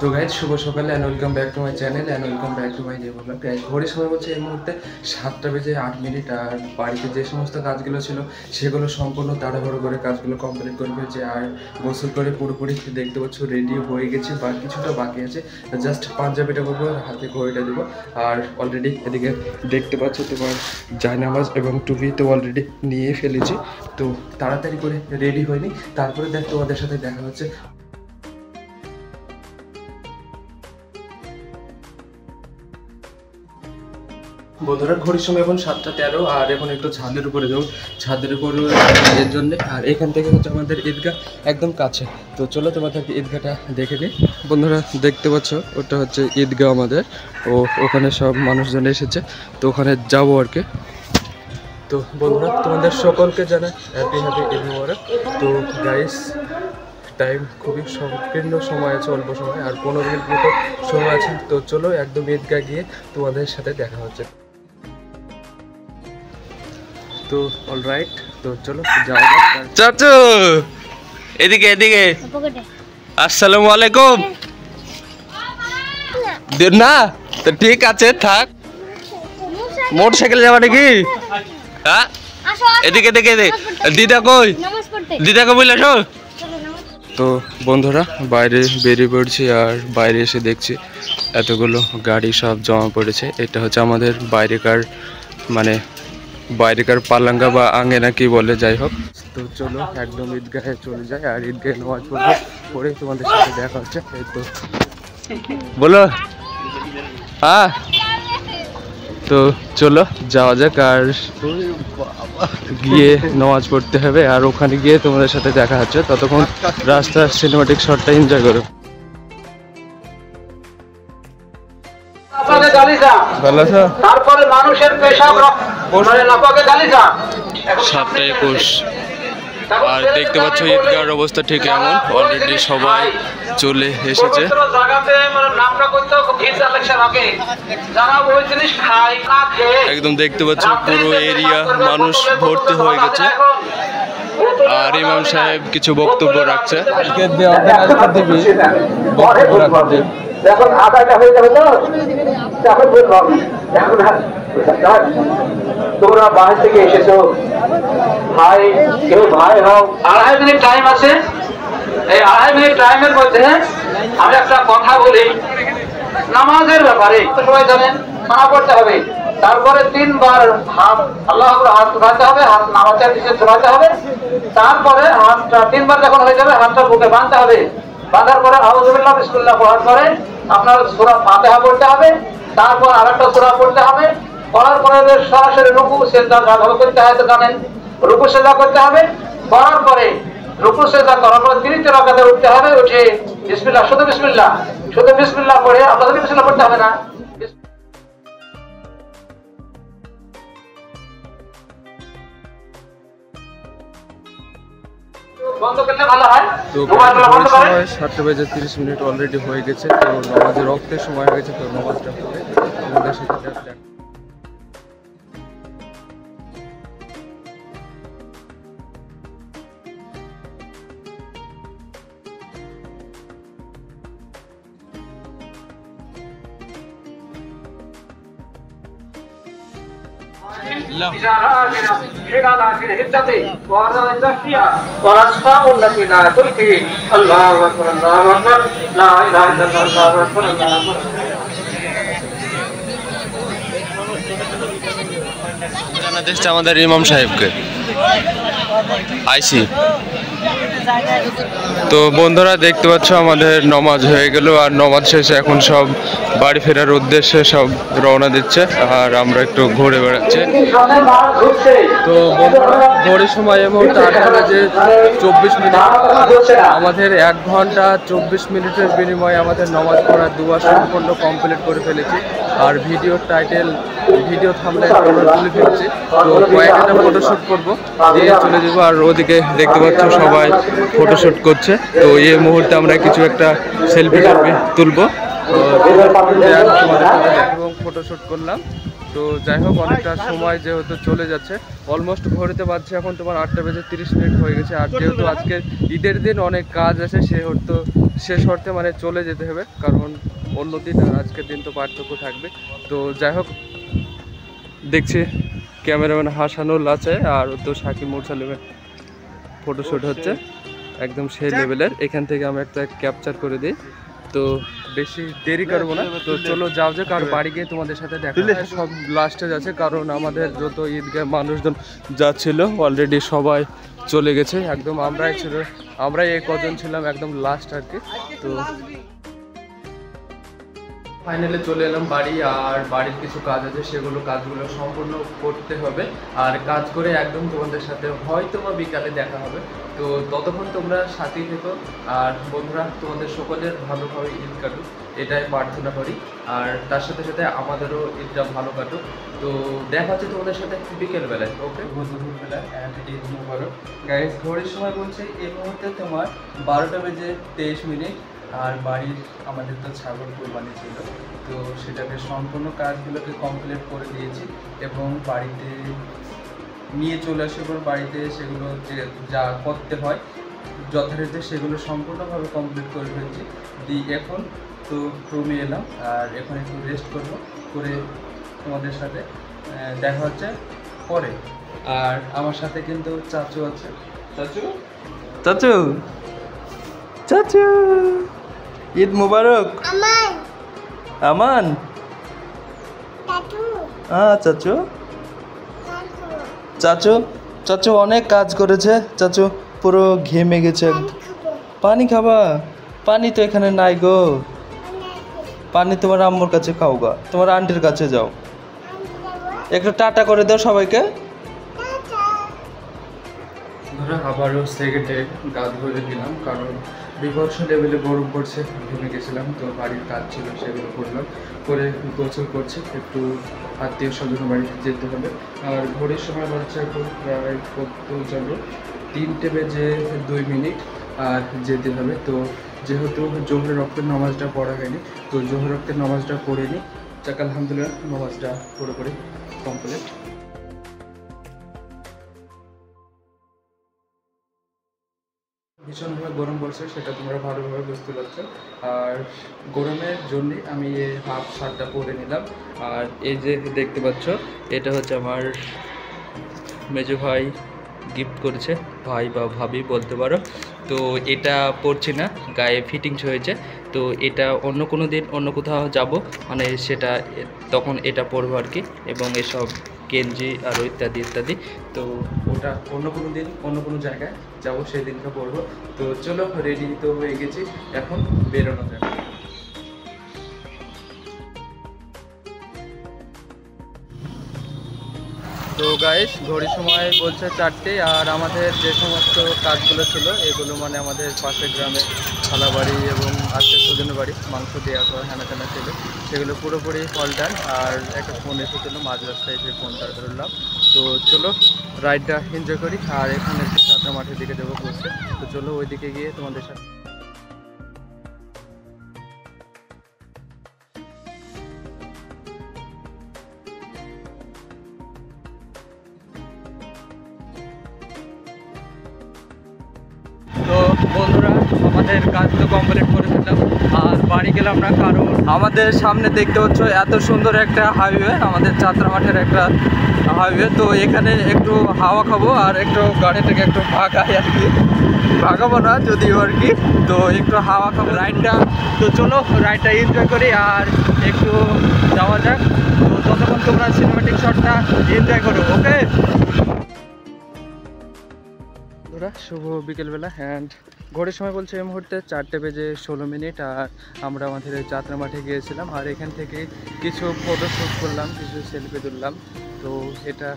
তো গাইজ শুভ সকালে and welcome back to my channel and welcome back to my day blog. ঘড়ির সময় বলছে এই মুহূর্তে 7:08 আর বাড়িতে যে সমস্ত কাজগুলো ছিল সেগুলো সম্পূর্ণ তাড়াহুড়ো করে কাজগুলো কমপ্লিট করে ফেলছে। আর গোসল করে পুরোপুরি দেখতে পাচ্ছ রেডি হয়ে গেছি, বা কিছুটা বাকি আছে। জাস্ট পাঞ্জাবিটা করবো, হাতে ঘড়িটা দেবো। আর অলরেডি এদিকে দেখতে পাচ্ছ তোমার জায়নামাজ এবং টুপি তো অলরেডি নিয়ে ফেলেছি। তো তাড়াতাড়ি করে রেডি হয়নি, তারপরে দেখ তোমাদের সাথে দেখা হচ্ছে। বন্ধুরা ঘড়ির সময় এখন 7:13 আর এখন একটু ছাদের উপরে যাবো, ছাদের উপরে এর জন্য। আর এখান থেকে হচ্ছে আমাদের ঈদগাহ একদম কাছে। তো চলো তোমাদেরকে ঈদগাহটা দেখে নিই। বন্ধুরা দেখতে পাচ্ছ ওটা হচ্ছে ঈদগাহ আমাদের, ওখানে সব মানুষজন এসেছে, তো ওখানে যাবো আর কি। তো বন্ধুরা তোমাদের সকলকে জানাই হ্যাপি ঈদ মোবারক। তো গাইস টাইম খুবই সংকীর্ণ সময় আছে, অল্প সময়, আর 15 মিনিট মতো সময় আছে। তো চলো একদম ঈদগাহ গিয়ে তোমাদের সাথে দেখা হচ্ছে। তো অলরাইট, তো চলো যাওয়া যাক। চাচু এদিকে এদিকে, আসসালামু আলাইকুম। না তো ঠিক আছে থাক, মোটরসাইকেল যাবা নাকি? হ্যাঁ এদিকে এদিকে, দিদা কই? দিদাকে বললে শো। তো বন্ধুরা বাইরে বেরিয়ে পড়ছি, আর বাইরে এসে দেখছি এতগুলো গাড়ি সব জমা পড়েছে। এটা হচ্ছে আমাদের বাইরেকার পালাঙ্গা বা আঙ্গেনা কি বলে, যাই হোক। তো চলো একদম ঈদগাহে চলে যায়, আর ঈদগাহে নামাজ পড়ে তোমাদের সাথে দেখা হচ্ছে। এই তো বলো হ্যাঁ, তো চলো যাওয়া যাক, আর গিয়ে নামাজ পড়তে হবে। আর ওখানে গিয়ে তোমাদের সাথে দেখা হচ্ছে, ততক্ষণ রাস্তার সিনেমাটিক শটটা এনজয় করো। তারপরে মানুষের পেশাব 7:21। আর দেখতে পাচ্ছ ঈদগাহর অবস্থা ঠিক এমন, অলরেডি সবাই চলে এসেছে। একদম দেখতে পাচ্ছ পুরো এরিয়া মানুষ ভর্তি হয়ে গেছে। আর ইমাম সাহেব কিছু বক্তব্য রাখছে। এখন আদায়টা হয়ে যাবে, তো এখন বললাম এখন তোমরা বাহির থেকে এসেছো, ভাই কেউ ভাই হও। 2.5 মিনিট টাইম আছে। এই 2.5 মিনিট টাইমের মধ্যে আমি একটা কথা বলি নামাজের ব্যাপারে। সবাই জানেন খানা পড়তে হবে, তারপরে 3 বার হাত আল্লাহ হাত উঠাতে হবে, হাত নামাজের নিচে চড়াতে হবে, তারপরে হাতটা 3 বার যখন হয়ে যাবে হাতটা বুকে বাঁধতে হবে। বাঁধার পরে আউযুবিল্লাহ বিসমিল্লাহ পড়ার পরে আপনার সূরা ফাতিহা পড়তে হবে, তারপর আরেকটা সূরা পড়তে হবে। পড়ার পরে সরাসরি রুকু সিজদা ভালো করতে হয়, তো জানেন রুকু সিজদা করতে হবে। করার পরে রুকু সিজদা করার পরে তৃতীয় রাকাতে উঠতে হবে, উঠে বিসমিল্লাহ শুধু বিসমিল্লাহ পড়ে, আপনাদের বিসমিল্লাহ পড়তে হবে না, বন্ধ করলে ভালো হয়। তো 7:30 অলরেডি হয়ে গেছে। তো নামাজের রক্তের সময় হয়ে গেছে, তো নামাজটা পড়ে আমাদের সাথে আমাদের ইমাম সাহেবকে আইসি। তো বন্ধুরা দেখতে পাচ্ছ আমাদের নামাজ হয়ে গেল, আর নামাজ শেষে এখন সব বাড়ি ফেরার উদ্দেশ্যে সব রওনা দিচ্ছে, আর আমরা একটু ঘুরে বেড়াচ্ছি। তো বন্ধুরা ঘড়ির সময় এই মুহূর্তে 8:24 মিনিট। আমাদের 1 ঘন্টা 24 মিনিটের বিনিময়ে আমাদের নামাজ পড়ার দুয়া সম্পূর্ণ কমপ্লিট করে ফেলেছি। আর ভিডিও টাইটেল, ভিডিও থাম্বনেল আমরা তুলে ফেলছি। তো কয়েকটা ফটোশ্যুট করবো, দিয়ে চলে যাবো। আর ওদিকে দেখতে পাচ্ছ সবাই ফটোশ্যুট করছে। তো এই মুহূর্তে আমরা কিছু একটা সেলফি তুলবো এবং ফটোশ্যুট করলাম। তো যাই হোক, অনেকটা সময় যেহেতু চলে যাচ্ছে, অলমোস্ট ঘড়িতে বাজছে এখন তোমার 8:30 হয়ে গেছে। আর যেহেতু আজকে ঈদের দিন অনেক কাজ আছে, শেষ হতে মানে চলে যেতে হবে, কারণ অন্য দিন আর আজকের দিন তো পার্থক্য থাকবে। তো যাই হোক, দেখছি ক্যামেরাম্যান হাসানুল আছে আর তো সাকিব মুরসালিমের ফটোশ্যুট হচ্ছে একদম সেই লেভেলের। এখান থেকে আমি একটা ক্যাপচার করে দিই, তো বেশি দেরি করবো না। তো চলো যাও যাক, আর বাড়ি গিয়ে তোমাদের সাথে দেখা হয়। সব লাস্টে যাচ্ছে, কারণ আমাদের যত ঈদগাহ মানুষজন যাচ্ছিল অলরেডি সবাই চলে গেছে, একদম আমরাই এই কজন ছিলাম একদম লাস্ট আর কি। তো ফাইনালি চলে এলাম বাড়ি, আর বাড়ির কিছু কাজ আছে, কাজগুলো সম্পূর্ণ করতে হবে। আর কাজ করে একদম তোমাদের সাথে হয়তো বা বিকালে দেখা হবে। তো ততক্ষণ তোমরা সাথেই থেকো। আর বন্ধুরা, তোমাদের সকলের ভালোভাবে ঈদ কাটুক এটাই প্রার্থনা করি, আর তার সাথে সাথে আমাদেরও ঈদটা ভালো কাটুক। তো দেখা হচ্ছে তোমাদের সাথে বিকেলবেলায়। ওকে, দুপুরবেলায় ঈদ মুবারক গাইস। ঘড়ির সময় বলছে এই মুহূর্তে তোমার 12:23। আর বাড়ির আমাদের তো ছাগল কোরবানি ছিল, তো সেটাকে সম্পূর্ণ কাজগুলোকে কমপ্লিট করে দিয়েছি এবং বাড়িতে নিয়ে চলে আসি। এবং বাড়িতে সেগুলো যা করতে হয় যথারীতি সেগুলো সম্পূর্ণভাবে কমপ্লিট করে ফেলছি। এখন তো রুমে এলাম, আর এখন একটু রেস্ট করে তোমাদের সাথে দেখা হচ্ছে পরে। আর আমার সাথে কিন্তু চাচু আছে। চাচু চাচু চাচু ঈদ মুবারক। আমান চাচু চাচু চাচু অনেক কাজ করেছে, চাচু পুরো ঘেমে গেছে। পানি খাবা? পানি তো এখানে নাই গো। পানি তোমার আম্মুর কাছে খাও গা, তোমার আন্টির কাছে যাও। একটু টাটা করে দাও সবাইকে। ধরো আবারও সেকেন্ডে গা ধুয়ে দিলাম, কারণ বিভৎস লেভেলে গরম পড়ছে, ঘেমে গেছিলাম। তো বাড়ির কাজ ছিল সেগুলো করলাম, করে গোসল করছি, একটু আত্মীয় স্বজনের বাড়িতে যেতে হবে। আর ঘড়ির সময় বাচ্চা এখন প্রায় কত যাবো 3:02 আর যেতে হবে। তো যেহেতু জোহরের রক্তের নামাজটা পড়া হয়নি, তো জোহর রক্তের নামাজটা পড়ে নিই। যাক আলহামদুলিল্লাহ, নামাজটা পুরোপুরি কমপ্লিট। ভীষণভাবে গরম পড়ছে, সেটা তোমরা ভালোভাবে বুঝতে পারছো। আর গরমের জন্যে আমি এই হাফ শার্টটা পরে নিলাম। আর এই যে দেখতে পাচ্ছ, এটা হচ্ছে আমার মেজো ভাই গিফট করেছে, ভাই বা ভাবি বলতে পারো। তো এটা পরছি না, গায়ে ফিটিংস হয়েছে। তো এটা অন্য কোনো দিন অন্য কোথাও যাব, মানে সেটা তখন এটা পরবো আর কি। এবং এসব গেঞ্জি আরও ইত্যাদি ইত্যাদি, তো ওটা অন্য কোনো দিন অন্য কোনো জায়গায় যাবো, সেই দিনটা পরবো। তো চলো, রেডি তো হয়ে গেছি, এখন বেরোনো যাবে। তো গাইস, ঘড়ির সময় বলছে 4টে, আর আমাদের যে সমস্ত কাজগুলো ছিল এগুলো মানে আমাদের পাশের গ্রামে খালাবাড়ি এবং আত্মীয় স্বজনের বাড়ি মাংস দেওয়া করা হেনা ছিল, সেগুলো পুরোপুরি অল ডান। আর একটা ফোন এসেছিলো, মাঝ রাস্তায় এসে ফোনটা ধরলাম। তো চলো রাইডটা এনজয় করি। আর এখানে একটু যাত্রা মাঠের দিকে যাবো বলছে, তো চলো ওই দিকে গিয়ে তোমাদের সাথে। তো বন্ধুরা, আমাদের কাজ তো কমপ্লিট করে ফেললাম, আর বাড়ি গেলাম না, কারণ আমাদের সামনে দেখতে পাচ্ছ এত সুন্দর একটা হাইওয়ে, আমাদের যাত্রা মাঠের একটা হাইওয়ে। তো এখানে একটু হাওয়া খাবো, আর একটু গাড়িটাকে একটু ভাগাই আর কি, ভাগাবো না যদিও আর কি। তো একটু হাওয়া খাবো রাইডটা। তো চলো রাইডটা এনজয় করি আর একটু যাওয়া যাক। তো ততক্ষণ তোমরা সিনেমেটিক শটটা এনজয় করো। ওকে, শুভ বিকেলবেলা। অ্যান্ড ঘড়ির সময় বলছে এই মুহূর্তে 4:16। আর আমরা আমাদের যাত্রা মাঠে গিয়েছিলাম, আর এখান থেকে কিছু ফটো শ্যুট করলাম, কিছু সেলফি তুললাম। তো এটা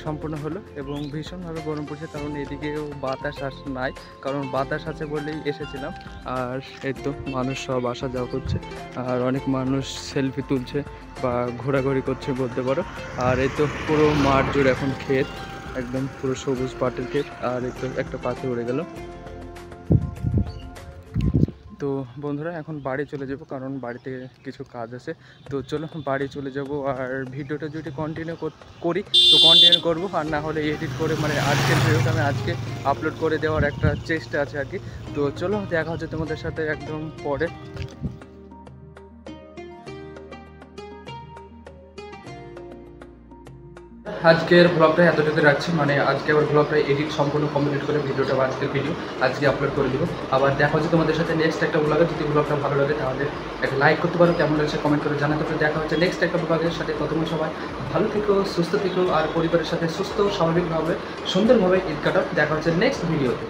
সম্পূর্ণ হলো এবং ভীষণভাবে গরম পড়ছে, কারণ এদিকেও বাতাস নাই, কারণ বাতাস আছে বলেই এসেছিলাম। আর এই তো মানুষ সব আসা যাওয়া করছে, আর অনেক মানুষ সেলফি তুলছে বা ঘোরাঘুরি করছে বলতে পারো। আর এই তো পুরো মাঠ জুড়ে এখন ক্ষেত, একদম পুরো সবুজ পাটের ক্ষেত, আর একটা পাখি উড়ে গেল। তো বন্ধুরা এখন বাড়ি চলে যাব, কারণ বাড়িতে কিছু কাজ আছে। তো চলো বাড়ি চলে যাব, আর ভিডিওটা যদি কন্টিনিউ করি তো কন্টিনিউ করবো, আর না হলে এডিট করে মানে আজকের ভিডিওটা আমি আজকে আপলোড করে দেওয়ার একটা চেষ্টা আছে আর কি। তো চলো দেখা হচ্ছে তোমাদের সাথে একদম পরে। আজকের ব্লগটা এতটুকু রাখছি, মানে আজকে আবার ব্লগটা এডিট সম্পূর্ণ কমপ্লিট করে ভিডিওটা বা আজকের ভিডিও আজকে আপলোড করে দিব। আবার দেখা হচ্ছে তোমাদের সাথে নেক্সট একটা ব্লগে। যদি ব্লগটা ভালো লাগে তাহলে একটা লাইক করতে পারো, কেমন লাগছে কমেন্ট করে জানাতে পারো। দেখা হচ্ছে নেক্সট একটা ব্লগের সাথে। ততক্ষণ সবাই ভালো থেকো, সুস্থ থেকো, আর পরিবারের সাথে সুস্থ স্বাভাবিকভাবে সুন্দরভাবে ঈদ কাটাও। দেখা হচ্ছে নেক্সট ভিডিওতে।